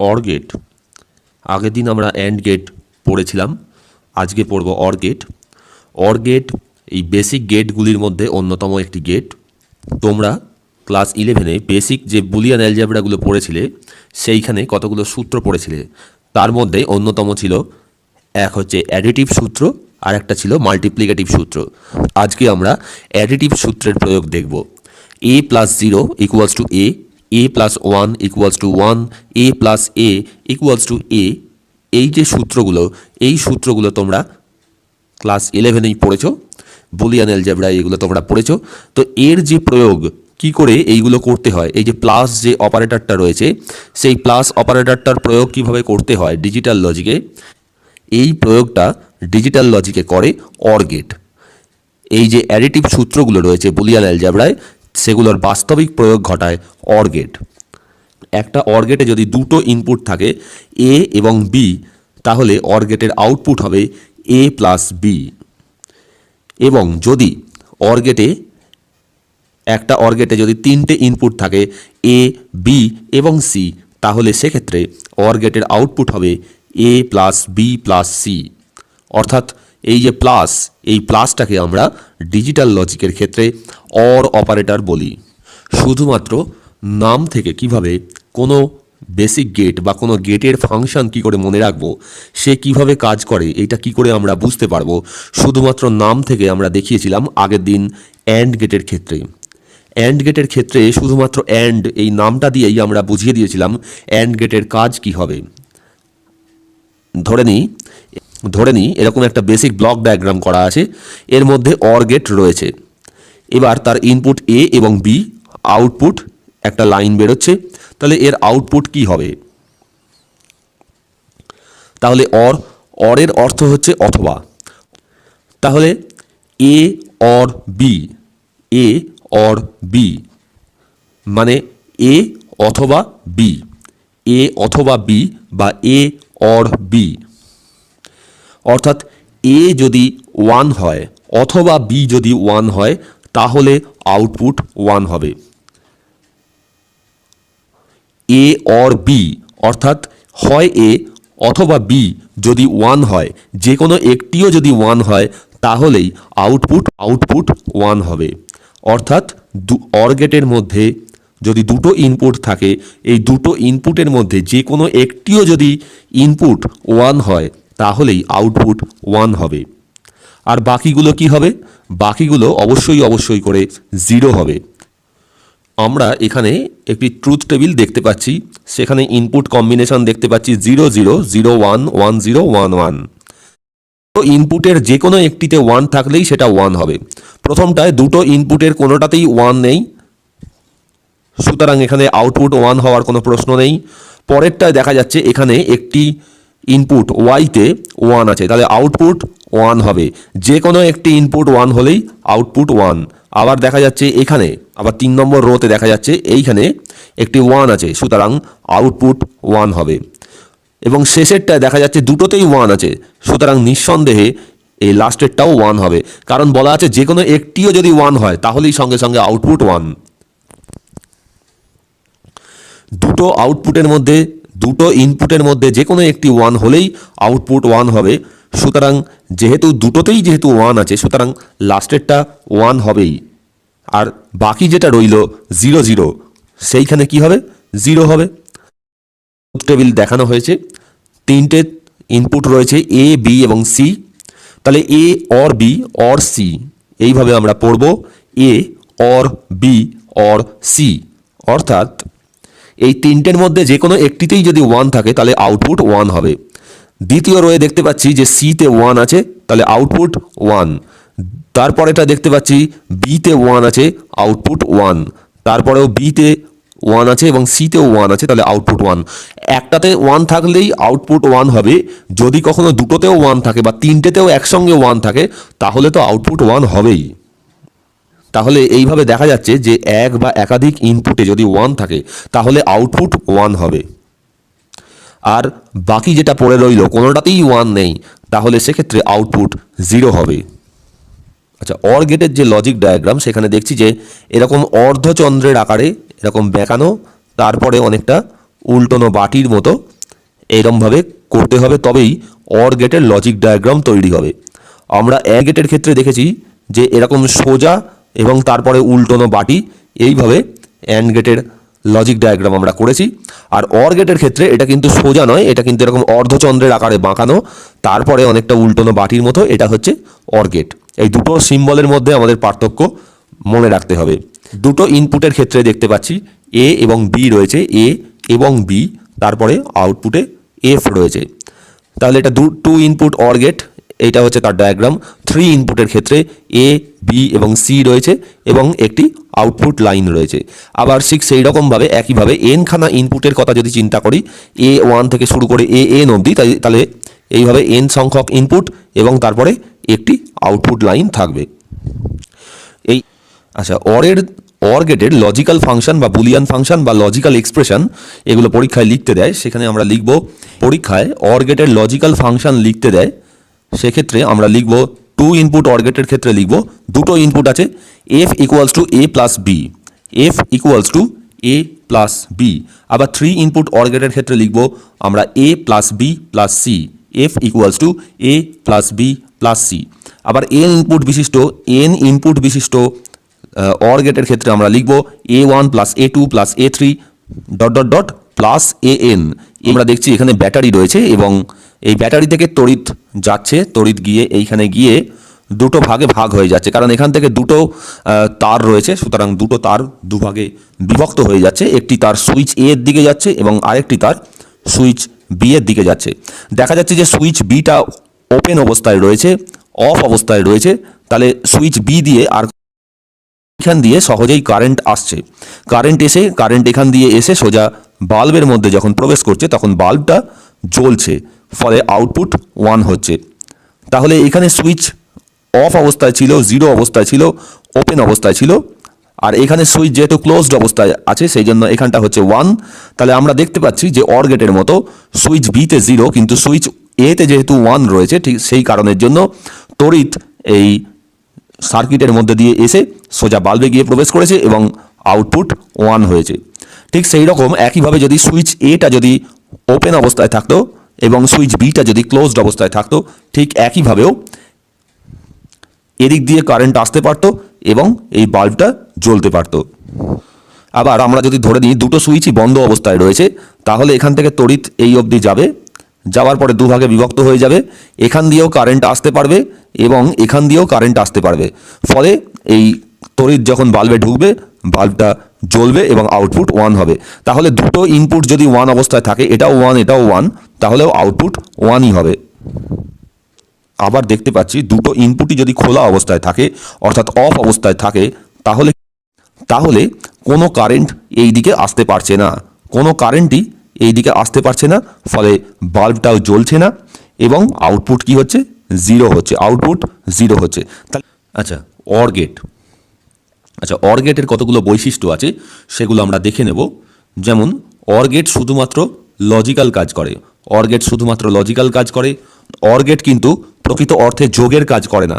Or gate. আগের দিন আমরা অ্যান্ড গেট পড়েছিলাম, আজকে পড়ব অর গেট। অর গেট এই বেসিক গেটগুলির মধ্যে অন্যতম একটি গেট। তোমরা ক্লাস 11-এ বেসিক যে বুলিয়ান অ্যালজেব্রাগুলো পড়েছিলে সেইখানে কতগুলো সূত্র পড়েছিলে, তার মধ্যে অন্যতম ছিল এক হচ্ছে অ্যাডিটিভ সূত্র আর একটা ছিল মাল্টিপ্লিকেটিভ সূত্র। আজকে আমরা অ্যাডিটিভ সূত্রের প্রয়োগ দেখব। a plus 0 equals to a plus 1 equals to 1, a plus a equals to a। এই যে সূত্রগুলো, এই সূত্রগুলো তোমরা ক্লাস 11-এই পড়েছো, বুলিয়ান অ্যালজেব্রা এগুলো তোমরা পড়েছো। তো এর যে প্রয়োগ কি করে এইগুলো করতে হয়, এই যে প্লাস যে অপারেটরটা রয়েছে সেই প্লাস অপারেটরটার প্রয়োগ কিভাবে করতে হয় ডিজিটাল লজিকে, এই প্রয়োগটা ডিজিটাল লজিকে করে অর গেট। এই যে অ্যাডিটিভ সূত্রগুলো রয়েছে বুলিয়ান অ্যালজেব্রায় সেগুলোর বাস্তবিক প্রয়োগ ঘটায় অর গেট। একটা অর গেটে যদি দুটো ইনপুট থাকে এ এবং বি, তাহলে অর গেটের আউটপুট হবে এ প্লাস বি। এবং যদি অর গেটে একটা অর গেটে যদি তিনটে ইনপুট থাকে এ, বি এবং সি, তাহলে সেক্ষেত্রে অর গেটের আউটপুট হবে এ প্লাস বি প্লাস সি। অর্থাৎ এই যে প্লাস, এই প্লাসটাকে আমরা ডিজিটাল লজিকের ক্ষেত্রে অর অপারেটর বলি। শুধুমাত্র নাম থেকে কিভাবে কোনো বেসিক গেট বা কোনো গেটের ফাংশন কি করে মনে রাখবো, সে কিভাবে কাজ করে, এটা কি করে আমরা বুঝতে পারবো, শুধুমাত্র নাম থেকে আমরা দেখিয়েছিলাম আগের দিন অ্যান্ড গেটের ক্ষেত্রে। অ্যান্ড গেটের ক্ষেত্রে শুধুমাত্র অ্যান্ড এই নামটা দিয়েই আমরা বুঝিয়ে দিয়েছিলাম অ্যান্ড গেটের কাজ কি হবে। ধরে নিই এরকম একটা বেসিক ব্লক ডায়াগ্রাম করা আছে, এর মধ্যে অর গেট রয়েছে। এবার তার ইনপুট এ এবং বি, আউটপুট একটা লাইন বেরোচ্ছে, তাহলে এর আউটপুট কি হবে? তাহলে অরের অর্থ হচ্ছে অথবা। তাহলে A or B, A or B মানে এ অথবা বি, এ অথবা বি বা এ অর বি। অর্থাৎ এ যদি 1 হয় অথবা বি যদি 1 হয় তাহলে আউটপুট 1 হবে। এ অর বি অর্থাৎ হয় এ অথবা বি যদি 1 হয়, যে কোনো একটিও যদি 1 হয় তাহলেই আউটপুট 1 হবে। অর্থাৎ অর গেটের মধ্যে যদি দুটো ইনপুট থাকে, এই দুটো ইনপুটের মধ্যে যে কোনো একটিও যদি ইনপুট 1 হয় তাহলেই আউটপুট 1 হবে। আর বাকিগুলো কি হবে? বাকিগুলো অবশ্যই করে 0 হবে। আমরা এখানে একটি ট্রুথ টেবিল দেখতে পাচ্ছি, সেখানে ইনপুট কম্বিনেশন দেখতে পাচ্ছি 0 0 0 1 1 0 1 1। তো ইনপুটের যে কোনো একটিতে 1 থাকলেই সেটা 1 হবে। প্রথমটায় দুটো ইনপুটের কোনোটাতেই 1 নেই, সুতরাং এখানে আউটপুট 1 হওয়ার কোনো প্রশ্ন নেই। পরেরটায় দেখা যাচ্ছে এখানে একটি ইনপুট ওয়াইতে 1 আছে, তাহলে আউটপুট 1 হবে। যে কোনো একটি ইনপুট 1 হলেই আউটপুট 1। আবার দেখা যাচ্ছে এখানে, আবার 3 নম্বর রোতে দেখা যাচ্ছে এইখানে একটি 1 আছে, সুতরাং আউটপুট 1 হবে। এবং শেষেরটায় দেখা যাচ্ছে দুটোতেই 1 আছে, সুতরাং নিঃসন্দেহে এই লাস্টেরটাও 1 হবে, কারণ বলা আছে যে কোনো একটিও যদি 1 হয় তাহলেই সঙ্গে সঙ্গে আউটপুট 1। দুটো আউটপুটের মধ্যে, দুটো ইনপুটের মধ্যে যে কোনো একটি 1 হলেই আউটপুট 1 হবে। সুতরাং যেহেতু দুটোতেই 1 আছে, সুতরাং লাস্টেরটা 1 হবেই। আর বাকি যেটা রইল 0 0, সেইখানে কি হবে? 0 হবে। টেবিল দেখানো হয়েছে, তিনটে ইনপুট রয়েছে এ, বি এবং সি। তাহলে A or be or C, এইভাবে আমরা পড়ব এ অর বি অর সি। অর্থাৎ এই তিনটের মধ্যে যে কোনো একটিতেই যদি 1 থাকে তাহলে আউটপুট 1 হবে। দ্বিতীয় রোয়ে দেখতে পাচ্ছি যে সিতে 1 আছে, তাহলে আউটপুট 1। তারপরেটা দেখতে পাচ্ছি বিতে 1 আছে, আউটপুট 1। তারপরেও বিতে 1 আছে এবং সিতেও 1 আছে, তাহলে আউটপুট 1। একটাতে 1 থাকলেই আউটপুট 1 হবে। যদি কখনো দুটোতেও 1 থাকে বা তিনটেতেও একসঙ্গে 1 থাকে তাহলে তো আউটপুট 1 হবেই। তাহলে এইভাবে দেখা যাচ্ছে যে এক বা একাধিক ইনপুটে যদি 1 থাকে তাহলে আউটপুট 1 হবে। আর বাকি যেটা পড়ে রইল কোনোটাতেই 1 নেই, তাহলে সেক্ষেত্রে আউটপুট 0 হবে। আচ্ছা, অর গেটের যে লজিক ডায়াগ্রাম সেখানে দেখছি যে এরকম অর্ধচন্দ্রের আকারে এরকম বেঁকানো, তারপরে অনেকটা উল্টোনো বাটির মতো এইরকমভাবে করতে হবে, তবেই অর গেটের লজিক ডায়াগ্রাম তৈরি হবে। আমরা অ্যান্ড গেটের ক্ষেত্রে দেখেছি যে এরকম সোজা এবং তারপরে উল্টোনো বাটি, এইভাবে অ্যান্ড গেটের লজিক ডায়াগ্রাম আমরা করেছি। আর অর গেটের ক্ষেত্রে এটা কিন্তু সোজা নয়, এটা কিন্তু এরকম অর্ধচন্দ্রের আকারে বাঁকানো, তারপরে অনেকটা উল্টোনো বাটির মতো, এটা হচ্ছে অর গেট। এই দুটো সিম্বলের মধ্যে আমাদের পার্থক্য মনে রাখতে হবে। দুটো ইনপুটের ক্ষেত্রে দেখতে পাচ্ছি এ এবং বি রয়েছে, এ এবং বি, তারপরে আউটপুটে এফ রয়েছে। তাহলে এটা টু ইনপুট অর গেট, এইটা হচ্ছে তার ডায়াগ্রাম। 3 ইনপুটের ক্ষেত্রে এ, বি এবং সি রয়েছে এবং একটি আউটপুট লাইন রয়েছে। আবার ঠিক সেই রকমভাবে একইভাবে এনখানা ইনপুটের কথা যদি চিন্তা করি, A1 থেকে শুরু করে এন অবধি, তাহলে এইভাবে এন সংখ্যক ইনপুট এবং তারপরে একটি আউটপুট লাইন থাকবে। এই আচ্ছা, অর গেটের লজিক্যাল ফাংশন বা বুলিয়ান ফাংশন বা লজিক্যাল এক্সপ্রেশন, এগুলো পরীক্ষায় লিখতে দেয়। সেখানে আমরা লিখব, পরীক্ষায় অর গেটের লজিক্যাল ফাংশন লিখতে দেয়, সেক্ষেত্রে আমরা লিখব 2 ইনপুট অর গেটের ক্ষেত্রে লিখব, দুটো ইনপুট আছে, F equals to A plus B, F equals to A plus B. আবার 3 ইনপুট অর গেটের ক্ষেত্রে লিখব আমরা A plus B plus C, F equals to A plus B plus C. আবার এন ইনপুট বিশিষ্ট অর গেটের ক্ষেত্রে আমরা লিখব A1 plus A2 plus A3 dot dot dot plus AN। আমরা দেখছি এখানে ব্যাটারি রয়েছে এবং এই ব্যাটারি থেকে তড়িৎ যাচ্ছে, তড়িৎ গিয়ে এইখানে গিয়ে দুটো ভাগে ভাগ হয়ে যাচ্ছে, কারণ এখান থেকে দুটো তার রয়েছে, সুতরাং দুটো তার দুভাগে বিভক্ত হয়ে যাচ্ছে। একটি তার সুইচ এ এর দিকে যাচ্ছে এবং আরেকটি তার সুইচ বি এর দিকে যাচ্ছে। দেখা যাচ্ছে যে সুইচ বিটা ওপেন অবস্থায় রয়েছে, অফ অবস্থায় রয়েছে, তাহলে সুইচ বি দিয়ে আর এখান দিয়ে সহজেই কারেন্ট আসছে। কারেন্ট এখান দিয়ে এসে সোজা বাল্বের মধ্যে যখন প্রবেশ করছে তখন বাল্বটা জ্বলছে, ফলে আউটপুট 1 হচ্ছে। তাহলে এখানে সুইচ অফ অবস্থায় ছিল, 0 অবস্থায় ছিল, ওপেন অবস্থায় ছিল, আর এখানে সুইচ যেহেতু ক্লোজড অবস্থায় আছে সেই জন্য এখানটা হচ্ছে 1। তাহলে আমরা দেখতে পাচ্ছি যে অর গেটের মতো সুইচ বিতে 0 কিন্তু সুইচ এতে যেহেতু 1 রয়েছে, ঠিক সেই কারণের জন্য তড়িৎ এই সার্কিটের মধ্যে দিয়ে এসে সোজা বাল্বে গিয়ে প্রবেশ করেছে এবং আউটপুট 1 হয়েছে। ঠিক সেই রকম একইভাবে যদি সুইচ এটা যদি ওপেন অবস্থায় থাকতো এবং সুইচ বিটা যদি ক্লোজড অবস্থায় থাকতো, ঠিক একইভাবেও এদিক দিয়ে কারেন্ট আসতে পারতো এবং এই বাল্বটা জ্বলতে পারতো। আবার আমরা যদি ধরে নিই দুটো সুইচই বন্ধ অবস্থায় রয়েছে, তাহলে এখান থেকে তড়িৎ এই অবধি যাবে, যাওয়ার পরে দুভাগে বিভক্ত হয়ে যাবে, এখান দিয়েও কারেন্ট আসতে পারবে এবং এখান দিয়েও কারেন্ট আসতে পারবে, ফলে এই তড়িৎ যখন বাল্বে ঢুকবে বাল্বটা জ্বলবে এবং আউটপুট 1 হবে। তাহলে দুটো ইনপুট যদি 1 অবস্থায় থাকে, এটাও 1 এটাও 1, তাহলেও আউটপুট 1ই হবে। আবার দেখতে পাচ্ছি দুটো ইনপুটই যদি খোলা অবস্থায় থাকে, অর্থাৎ অফ অবস্থায় থাকে, তাহলে কোনো কারেন্ট এই দিকে আসতে পারছে না, কোনো কারেন্টই এই দিকে আসতে পারছে না, ফলে বাল্বটাও জ্বলছে না এবং আউটপুট কি হচ্ছে, 0 হচ্ছে, আউটপুট 0 হচ্ছে। আচ্ছা, অর গেট। আচ্ছা, অর গেটের কতগুলো বৈশিষ্ট্য আছে সেগুলো আমরা দেখে নেব। যেমন অর গেট শুধুমাত্র লজিক্যাল কাজ করে, অর গেট শুধুমাত্র লজিক্যাল কাজ করে। অর গেট কিন্তু প্রকৃত অর্থে যোগের কাজ করে না।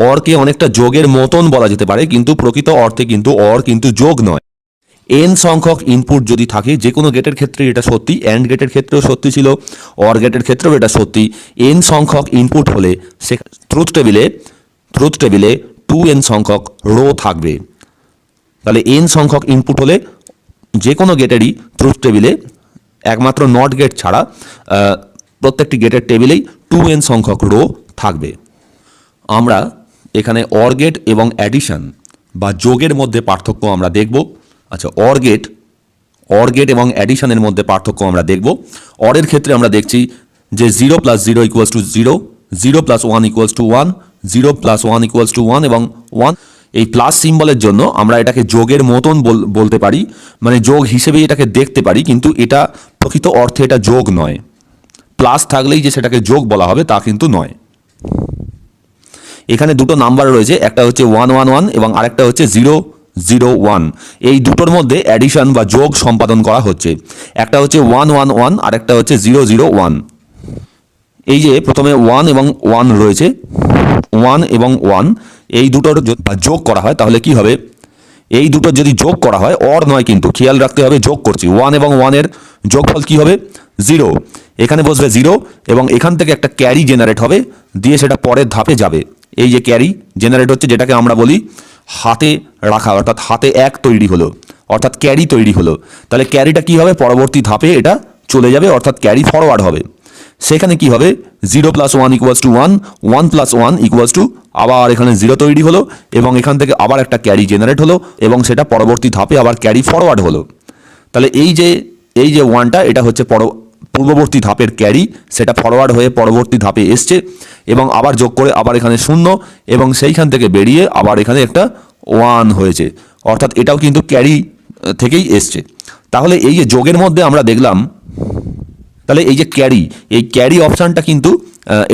অরকে অনেকটা যোগের মতন বলা যেতে পারে, কিন্তু প্রকৃত অর্থে কিন্তু অর কিন্তু যোগ নয়। এন সংখ্যক ইনপুট যদি থাকে, যে কোনো গেটের ক্ষেত্রে এটা সত্যি, অ্যান্ড গেটের ক্ষেত্রেও সত্যি ছিল, অর গেটের ক্ষেত্রেও এটা সত্যি। এন সংখ্যক ইনপুট হলে সে ট্রুথ টেবিলে 2n সংখ্যক রো থাকবে। তাহলে এন সংখ্যক ইনপুট হলে যে কোনো গেটেরই ট্রুথ টেবিলে একমাত্র নট গেট ছাড়া প্রত্যেকটি গেটের টেবিলেই 2n সংখ্যক রো থাকবে। আমরা এখানে অর গেট এবং অ্যাডিশন বা যোগের মধ্যে পার্থক্য আমরা দেখব। আচ্ছা, অর গেট এবং অ্যাডিশনের মধ্যে পার্থক্য আমরা দেখব। অরের ক্ষেত্রে আমরা দেখছি যে 0 + 0 = 0, 0 + 1 = 1, 0 + 1 = 1 এবং 1। এই প্লাস সিম্বলের জন্য আমরা এটাকে যোগের মতন বলতে পারি, মানে যোগ হিসেবেই এটাকে দেখতে পারি, কিন্তু এটা প্রকৃত অর্থে এটা যোগ নয়। প্লাস থাকলেই যে সেটাকে যোগ বলা হবে তা কিন্তু নয়। এখানে দুটো নাম্বার রয়েছে, একটা হচ্ছে 111 এবং আরেকটা হচ্ছে 001। এই দুটোর মধ্যে অ্যাডিশন বা যোগ সম্পাদন করা হচ্ছে। একটা হচ্ছে 111 আর একটা হচ্ছে 001। এই যে প্রথমে 1 এবং 1 রয়েছে, 1 এবং 1 এই দুটোর যোগ করা হয় তাহলে কি হবে, এই দুটো যদি যোগ করা হয়, অর নয় কিন্তু, খেয়াল রাখতে হবে যোগ করছি, 1 এবং 1 এর যোগফল কি হবে, জিরো, এখানে বসবে জিরো এবং এখান থেকে একটা ক্যারি জেনারেট হবে, দিয়ে সেটা পরের ধাপে যাবে। এই যে ক্যারি জেনারেট হচ্ছে, যেটাকে আমরা বলি হাতে রাখা, অর্থাৎ হাতে এক তৈরি হলো, অর্থাৎ ক্যারি তৈরি হলো। তাহলে ক্যারিটা কি হবে, পরবর্তী ধাপে এটা চলে যাবে, অর্থাৎ ক্যারি ফরওয়ার্ড হবে। সেখানে কি হবে, 0 + 1 = 1, 1 + 1 = আবার এখানে 0 তৈরি হলো এবং এখান থেকে আবার একটা ক্যারি জেনারেট হলো এবং সেটা পরবর্তী ধাপে আবার ক্যারি ফরওয়ার্ড হলো। তাহলে এই যে 1টা, এটা হচ্ছে পূর্ববর্তী ধাপের ক্যারি, সেটা ফরওয়ার্ড হয়ে পরবর্তী ধাপে এসছে এবং আবার যোগ করে আবার এখানে 0 এবং সেইখান থেকে বেরিয়ে আবার এখানে একটা 1 হয়েছে, অর্থাৎ এটাও কিন্তু ক্যারি থেকেই এসছে। তাহলে এই যে যোগের মধ্যে আমরা দেখলাম, তাহলে এই যে ক্যারি, এই ক্যারি অপশানটা কিন্তু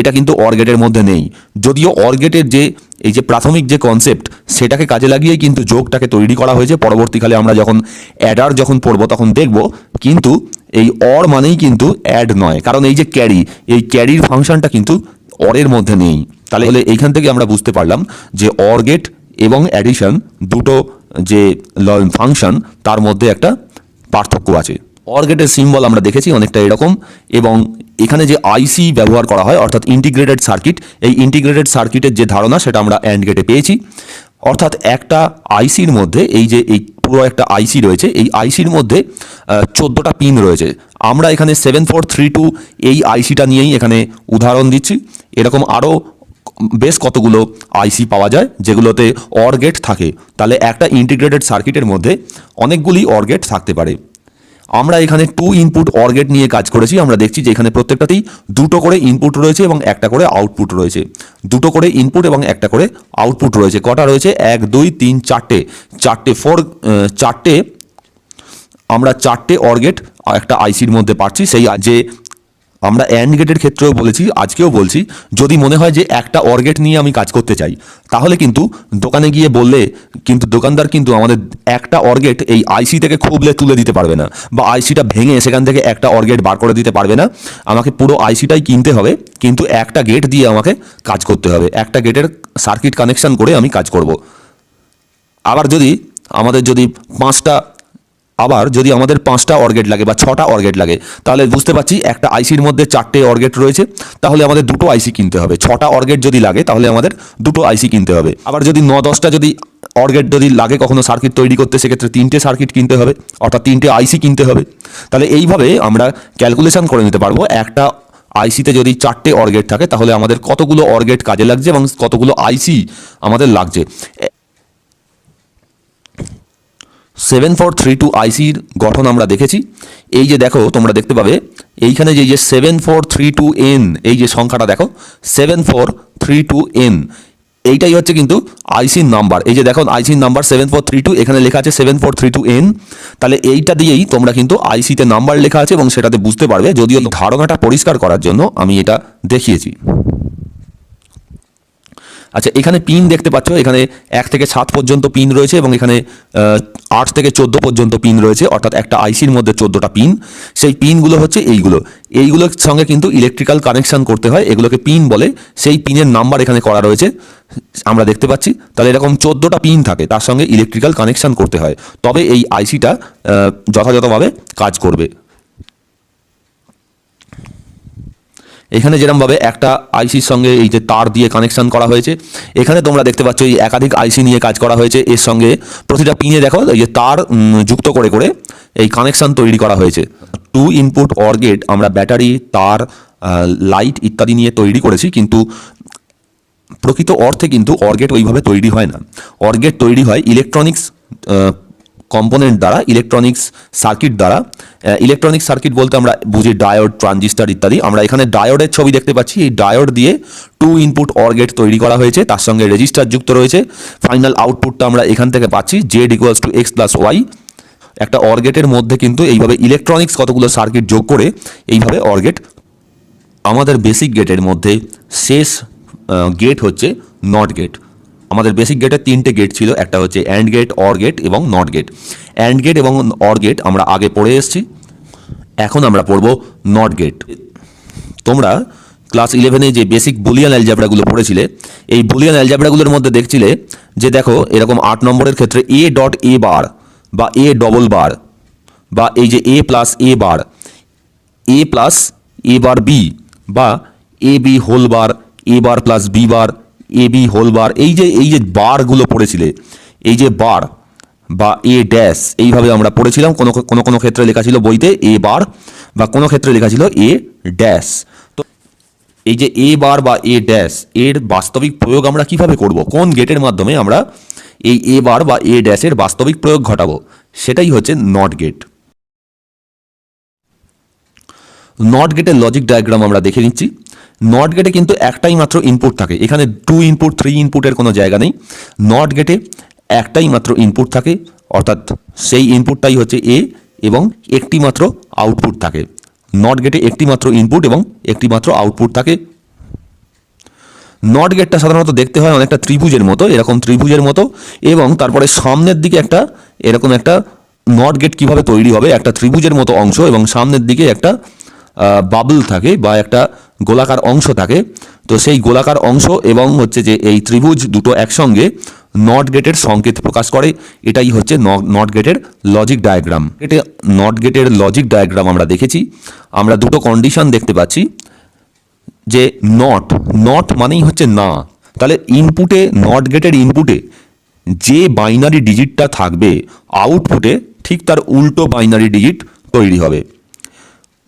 এটা কিন্তু অর গেটের মধ্যে নেই। যদিও অর গেটের যে এই যে প্রাথমিক যে কনসেপ্ট, সেটাকে কাজে লাগিয়েই কিন্তু যোগটাকে তৈরি করা হয়েছে। পরবর্তীকালে আমরা যখন অ্যাডার যখন পড়বো তখন দেখব, কিন্তু এই অর মানেই কিন্তু অ্যাড নয়, কারণ এই যে ক্যারি, এই ক্যারির ফাংশনটা কিন্তু অরের মধ্যে নেই। তাহলে এইখান থেকে আমরা বুঝতে পারলাম যে অর গেট এবং অ্যাডিশন দুটো যে ফাংশন, তার মধ্যে একটা পার্থক্য আছে। অর গেটের সিম্বল আমরা দেখেছি অনেকটা এরকম, এবং এখানে যে আইসি ব্যবহার করা হয়, অর্থাৎ ইন্টিগ্রেটেড সার্কিট, এই ইন্টিগ্রেটেড সার্কিটের যে ধারণা সেটা আমরা অ্যান্ড গেটে পেয়েছি। অর্থাৎ একটা আইসির মধ্যে এই পুরো একটা আইসি রয়েছে, এই আইসির মধ্যে 14টা পিন রয়েছে। আমরা এখানে 7432 এই আইসিটা নিয়েই এখানে উদাহরণ দিচ্ছি। এরকম আরও বেশ কতগুলো আইসি পাওয়া যায় যেগুলোতে অর গেট থাকে। তাহলে একটা ইন্টিগ্রেটেড সার্কিটের মধ্যে অনেকগুলি অর গেট থাকতে পারে। আমরা এখানে 2 ইনপুট অর গেট নিয়ে কাজ করেছি। আমরা দেখছি যে এখানে প্রত্যেকটাতেই 2টো করে ইনপুট রয়েছে এবং একটা করে আউটপুট রয়েছে। 2টো করে ইনপুট এবং একটা করে আউটপুট রয়েছে। কটা রয়েছে, 1 2 3 4টে আমরা 4টে অর গেট একটা আইসির মধ্যে পাচ্ছি। সেই যে আমরা অ্যান্ড গেটের ক্ষেত্রেও বলেছি, আজকেও বলছি, যদি মনে হয় যে একটা অর গেট নিয়ে আমি কাজ করতে চাই, তাহলে কিন্তু দোকানে গিয়ে বললে কিন্তু দোকানদার কিন্তু আমাদের একটা অর গেট এই আইসি থেকে খুবলে তুলে দিতে পারবে না, বা আইসিটা ভেঙে সেখান থেকে একটা অর গেট বার করে দিতে পারবে না। আমাকে পুরো আইসিটাই কিনতে হবে, কিন্তু একটা গেট দিয়ে আমাকে কাজ করতে হবে। একটা গেটের সার্কিট কানেকশন করে আমি কাজ করব। আবার যদি আমাদের 5টা অর গেট লাগে বা 6টা অর গেট লাগে, তাহলে বুঝতে পারছি একটা আইসির মধ্যে 4টে অর গেট রয়েছে, তাহলে আমাদের 2টো আইসি কিনতে হবে। 6টা অর গেট যদি লাগে তাহলে আমাদের 2টো আইসি কিনতে হবে। আবার যদি 9-10টা যদি অর গেট যদি লাগে কখনো সার্কিট তৈরি করতে, সেক্ষেত্রে 3টে সার্কিট কিনতে হবে, অর্থাৎ 3টে আইসি কিনতে হবে। তাহলে এইভাবে আমরা ক্যালকুলেশন করে নিতে পারবো, একটা আইসিতে যদি 4টে অর গেট থাকে তাহলে আমাদের কতগুলো অর গেট কাজে লাগছে এবং কতগুলো আইসি আমাদের লাগছে। 7432 আইসির গঠন আমরা দেখেছি। এই যে দেখো, তোমরা দেখতে পাবে এইখানে যে 7432N, এই যে সংখ্যাটা দেখো 7432N, এইটাই হচ্ছে কিন্তু আইসির নাম্বার। এই যে দেখো আইসির নাম্বার 7432, এখানে লেখা আছে 7432N। তাহলে এইটা দিয়েই তোমরা কিন্তু আইসিতে নাম্বার লেখা আছে এবং সেটাতে বুঝতে পারবে। যদিও ধারণাটা পরিষ্কার করার জন্য আমি এটা দেখিয়েছি। আচ্ছা, এখানে পিন দেখতে পাচ্ছ, এখানে 1 থেকে 7 পর্যন্ত পিন রয়েছে এবং এখানে 8 থেকে 14 পর্যন্ত পিন রয়েছে, অর্থাৎ একটা আইসির মধ্যে 14টা পিন। সেই পিনগুলো হচ্ছে এইগুলোর সঙ্গে কিন্তু ইলেকট্রিক্যাল কানেকশন করতে হয়, এগুলোকে পিন বলে। সেই পিনের নাম্বার এখানে করা রয়েছে, আমরা দেখতে পাচ্ছি। তাহলে এরকম 14টা পিন থাকে, তার সঙ্গে ইলেকট্রিক্যাল কানেকশন করতে হয়, তবে এই আইসিটা যথাযথভাবে কাজ করবে। এখানে যেরকমভাবে একটা আইসির সঙ্গে এই যে তার দিয়ে কানেকশন করা হয়েছে, এখানে তোমরা দেখতে পাচ্ছ এই একাধিক আইসি নিয়ে কাজ করা হয়েছে। এর সঙ্গে প্রতিটা পিনে দেখো এই যে তার যুক্ত করে করে এই কানেকশন তৈরি করা হয়েছে। 2 ইনপুট অর গেট আমরা ব্যাটারি, তার, লাইট ইত্যাদি নিয়ে তৈরি করেছি, কিন্তু প্রকৃত অর্থে কিন্তু অর গেট ওইভাবে তৈরি হয় না। অর গেট তৈরি হয় ইলেকট্রনিক্স কম্পোনেন্ট দ্বারা, ইলেকট্রনিক্স সার্কিট দ্বারা। ইলেকট্রনিক সার্কিট বলতে আমরা বুঝি ডায়োড, ট্রানজিস্টার ইত্যাদি। আমরা এখানে ডায়োডের ছবি দেখতে পাচ্ছি। এই ডায়োড দিয়ে 2 ইনপুট অর গেট তৈরি করা হয়েছে, তার সঙ্গে রেজিস্টার যুক্ত রয়েছে। ফাইনাল আউটপুটটা আমরা এখান থেকে পাচ্ছি, Z = X + Y। একটা অর গেটের মধ্যে কিন্তু এইভাবে ইলেকট্রনিক্স কতগুলো সার্কিট যোগ করে এইভাবে অর গেট। আমাদের বেসিক গেটের মধ্যে শেষ গেট হচ্ছে নট গেট। আমাদের বেসিক গেটের 3টে গেট ছিল, একটা হচ্ছে অ্যান্ড গেট, অর গেট এবং নট গেট। অ্যান্ড গেট এবং অর গেট আমরা আগে পড়ে এসেছি, এখন আমরা পড়ব নট গেট। তোমরা ক্লাস 11-এ যে বেসিক বুলিয়ান অ্যালজেব্রাগুলো পড়েছিলে, এই বুলিয়ান অ্যালজেব্রাগুলোর মধ্যে দেখছিলে যে দেখো এরকম 8 নম্বরের ক্ষেত্রে A.A বার বা A ডবল বার বা এই যে A + A বার, A plus A bar B বা A B whole bar, A bar plus B bar, A B whole bar, এই যে বারগুলো পড়েছিলে, এই যে বার বা এ ড্যাশ, এইভাবে আমরা পড়েছিলাম। কোনো ক্ষেত্রে লেখা ছিল বইতে এ বার বা কোনো ক্ষেত্রে লেখা ছিল এ ড্যাশ। তো এই যে এ বার বা এ ড্যাশ এর বাস্তবিক প্রয়োগ আমরা কিভাবে করব, কোন গেটের মাধ্যমে আমরা এই এ বার বা এ ড্যাশের বাস্তবিক প্রয়োগ ঘটাবো, সেটাই হচ্ছে নট গেট। নট গেটের লজিক ডায়াগ্রাম আমরা দেখে নিচ্ছি। নট গেটে কিন্তু একটাই মাত্র ইনপুট থাকে, এখানে 2 ইনপুট 3 ইনপুটের কোনো জায়গা নেই। নট গেটে একটাই মাত্র ইনপুট থাকে, অর্থাৎ সেই ইনপুটটাই হচ্ছে এ এবং একটি মাত্র আউটপুট থাকে। নট গেটে একটি মাত্র ইনপুট এবং একটি মাত্র আউটপুট থাকে। নট গেটটা সাধারণত দেখতে হয় অনেকটা ত্রিভুজের মতো, এরকম ত্রিভুজের মতো, এবং তারপরে সামনের দিকে একটা এরকম একটা নট গেট কীভাবে তৈরি হবে, একটা ত্রিভুজের মতো অংশ এবং সামনের দিকে একটা বাবল থাকে বা একটা গোলাকার অংশ থাকে। তো সেই গোলাকার অংশ এবং হচ্ছে যে এই ত্রিভুজ দুটো একসঙ্গে নট গেটের সংকেত প্রকাশ করে। এটাই হচ্ছে নট গেটের লজিক ডায়াগ্রাম। এটা নট গেটের লজিক ডায়াগ্রাম আমরা দেখেছি। আমরা দুটো কন্ডিশন দেখতে পাচ্ছি যে নট মানেই হচ্ছে না। তাহলে ইনপুটে, নট গেটের ইনপুটে যে বাইনারি ডিজিটটা থাকবে, আউটপুটে ঠিক তার উল্টো বাইনারি ডিজিট তৈরি হবে।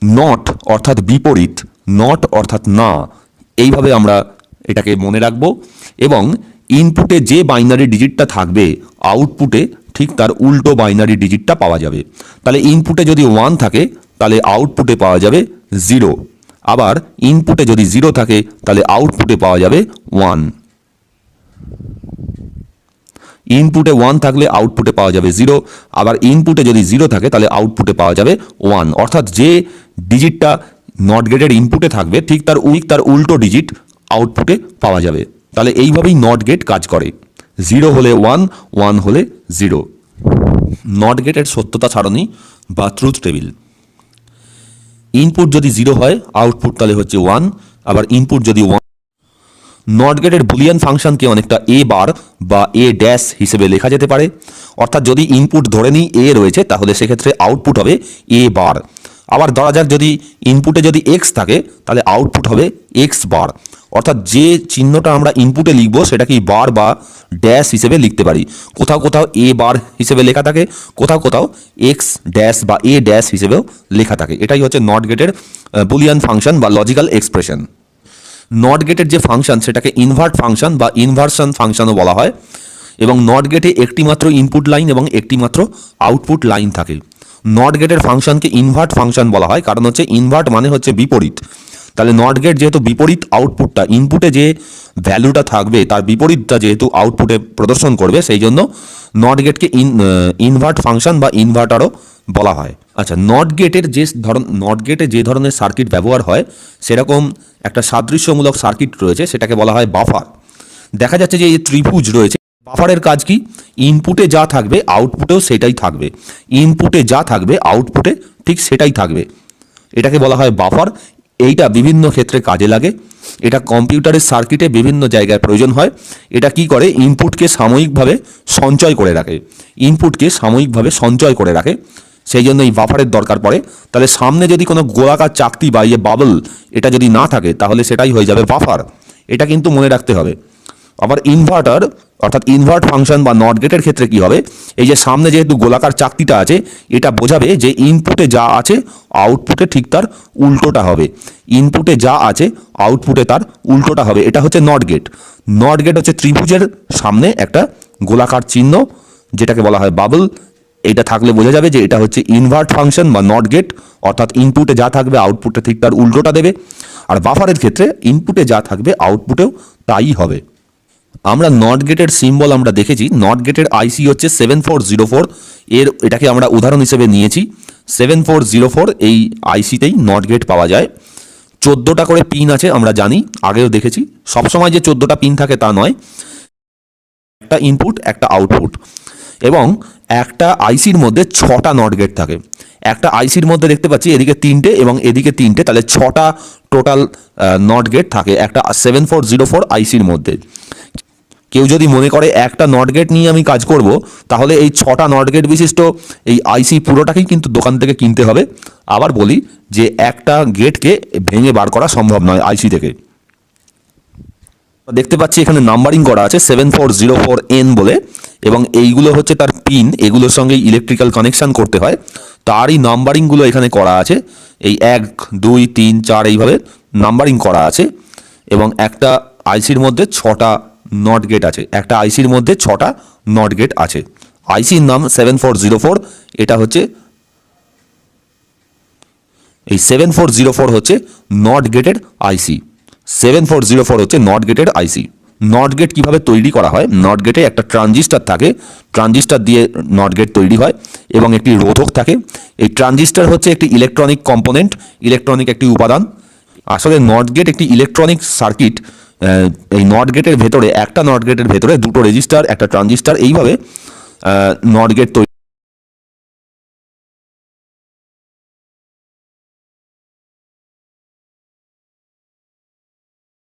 নট অর্থাৎ বিপরীত, নট অর্থাৎ না, এইভাবে আমরা এটাকে মনে রাখবো। এবং ইনপুটে যে বাইনারি ডিজিটটা থাকবে, আউটপুটে ঠিক তার উল্টো বাইনারি ডিজিটটা পাওয়া যাবে। তাহলে ইনপুটে যদি 1 থাকে তাহলে আউটপুটে পাওয়া যাবে 0, আবার ইনপুটে যদি 0 থাকে তাহলে আউটপুটে পাওয়া যাবে 1। ইনপুটে 1 থাকলে আউটপুটে পাওয়া যাবে 0, আবার ইনপুটে যদি 0 থাকে তাহলে আউটপুটে পাওয়া যাবে 1। অর্থাৎ যে ডিজিটটা নট গেটের ইনপুটে থাকবে ঠিক তার উল্টো ডিজিট আউটপুটে পাওয়া যাবে। তাহলে এইভাবেই নট গেট কাজ করে, 0 হলে 1, 1 হলে 0। নট গেটের সত্যতা সারণী বা ট্রুথ টেবিল। ইনপুট যদি 0 হয় আউটপুট তাহলে হচ্ছে 1, আবার ইনপুট যদি 1। নট গেটের বুলিয়ান ফাংশনকে অনেকটা এ বার বা এ ড্যাশ হিসেবে লেখা যেতে পারে। অর্থাৎ যদি ইনপুট ধরে নিই এ রয়েছে তাহলে সেক্ষেত্রে আউটপুট হবে এ বার। আবার ধরা যাক যদি ইনপুটে যদি এক্স থাকে তাহলে আউটপুট হবে এক্স বার। অর্থাৎ যে চিহ্নটা আমরা ইনপুটে লিখব সেটাকে বার বা ড্যাশ হিসেবে লিখতে পারি। কোথাও কোথাও এ বার হিসেবে লেখা থাকে, কোথাও কোথাও এক্স ড্যাশ বা এ ড্যাশ হিসেবেও লেখা থাকে। এটাই হচ্ছে নট গেটের বুলিয়ান ফাংশন বা লজিক্যাল এক্সপ্রেশন। নট গেটের যে ফাংশন সেটাকে ইনভার্ট ফাংশন বা ইনভার্সন ফাংশনও বলা হয়। এবং নট গেটে একটি মাত্র ইনপুট লাইন এবং একটি মাত্র আউটপুট লাইন থাকে। নট গেটের ফাংশনকে ইনভার্ট ফাংশন বলা হয়, কারণ হচ্ছে ইনভার্ট মানে হচ্ছে বিপরীত। তাহলে নট গেট যেহেতু বিপরীত আউটপুটটা, ইনপুটে যে ভ্যালুটা থাকবে তার বিপরীতটা যেহেতু আউটপুটে প্রদর্শন করবে, সেই জন্য নট গেটকে ইনভার্ট ফাংশন বা ইনভার্টারও বলা হয়। আচ্ছা, নট গেটে যে ধরনের সার্কিট ব্যবহার হয় সেরকম একটা সাদৃশ্যমূলক সার্কিট রয়েছে, সেটাকে বলা হয় বাফার। দেখা যাচ্ছে যে এই ত্রিভুজ রয়েছে, বাফারের কাজ কি? ইনপুটে যা থাকবে আউটপুটেও সেটাই থাকবে, ইনপুটে যা থাকবে আউটপুটে ঠিক সেটাই থাকবে। এটাকে বলা হয় বাফার। এইটা বিভিন্ন ক্ষেত্রে কাজে লাগে। এটা কম্পিউটারের সার্কিটে বিভিন্ন জায়গায় প্রয়োজন হয়। এটা কি করে? ইনপুটকে সাময়িকভাবে সঞ্চয় করে রাখে, সেই জন্য এই বাফারের দরকার পড়ে। তাহলে সামনে যদি কোনো গোলাকার চাকতি বা বাবল এটা যদি না থাকে তাহলে সেটাই হয়ে যাবে বাফার। এটা কিন্তু মনে রাখতে হবে। আবার ইনভার্টার অর্থাৎ ইনভার্ট ফাংশন বা নট গেটের ক্ষেত্রে কি হবে? এই যে সামনে যেহেতু গোলাকার চাকতিটা আছে, এটা বোঝাবে যে ইনপুটে যা আছে আউটপুটে ঠিক তার উল্টোটা হবে। ইনপুটে যা আছে আউটপুটে তার উল্টোটা হবে। এটা হচ্ছে নট গেট। নট গেট হচ্ছে ত্রিভুজের সামনে একটা গোলাকার চিহ্ন, যেটাকে বলা হয় বাবল। এটা থাকলে বোঝা যাবে যে এটা হচ্ছে ইনভার্ট ফাংশন বা নট গেট, অর্থাৎ ইনপুটে যা থাকবে আউটপুটে ঠিক তার উল্টোটা দেবে। আর বাফারের ক্ষেত্রে ইনপুটে যা থাকবে আউটপুটেও তাই হবে। আমরা নট গেটের সিম্বল আমরা দেখেছি। নট গেটের আইসি হচ্ছে 7404, এটাকে আমরা উদাহরণ হিসেবে নিয়েছি। 7404 এই আইসিতেই নট গেট পাওয়া যায়। 14টা করে পিন আছে আমরা জানি, আগেও দেখেছি। সবসময় যে 14টা পিন থাকে তা নয়, একটা ইনপুট একটা আউটপুট। এবং একটা আইসির মধ্যে 6টা নট গেট থাকে। একটা আইসির মধ্যে দেখতে পাচ্ছি এদিকে 3টে এবং এদিকে 3টে, তাহলে 6টা টোটাল নট গেট থাকে একটা 7404 আইসির মধ্যে। কেউ যদি মনে করে একটা নট গেট নিয়ে আমি কাজ করব, তাহলে এই 6টা নট গেট বিশিষ্ট এই আইসি পুরোটাকেই কিন্তু দোকান থেকে কিনতে হবে। আবার বলি যে একটা গেটকে ভেঙে বার করা সম্ভব নয় আইসি থেকে। দেখতে পাচ্ছি এখানে নাম্বারিং করা আছে 7404N বলে, এবং এইগুলো হচ্ছে তার পিন, এগুলোর সঙ্গে ইলেকট্রিক্যাল কানেকশন করতে হয়, তারই নাম্বারিংগুলো এখানে করা আছে। এই 1 2 3 4 এইভাবে নাম্বারিং করা আছে, এবং একটা আইসির মধ্যে 6টা নট গেট আছে, একটা আইসির মধ্যে 6টা নট গেট আছে। আইসির নাম 7404, এটা হচ্ছে এই 7404 হচ্ছে নট গেটের আইসি। 7404 হচ্ছে নট গেটের আইসি। নট গেট কীভাবে তৈরি করা হয়, নট গেটে একটা ট্রানজিস্টার থাকে, ট্রানজিস্টার দিয়ে নট গেট তৈরি হয়, এবং একটি রোধক থাকে। এই ট্রানজিস্টার হচ্ছে একটি ইলেকট্রনিক কম্পোনেন্ট, ইলেকট্রনিক একটি উপাদান। আসলে নট গেট একটি ইলেকট্রনিক সার্কিট। এই নট গেটের ভেতরে, একটা নট গেটের ভেতরে দুটো রেজিস্টার, একটা ট্রানজিস্টার, এইভাবে নট গেট তৈরি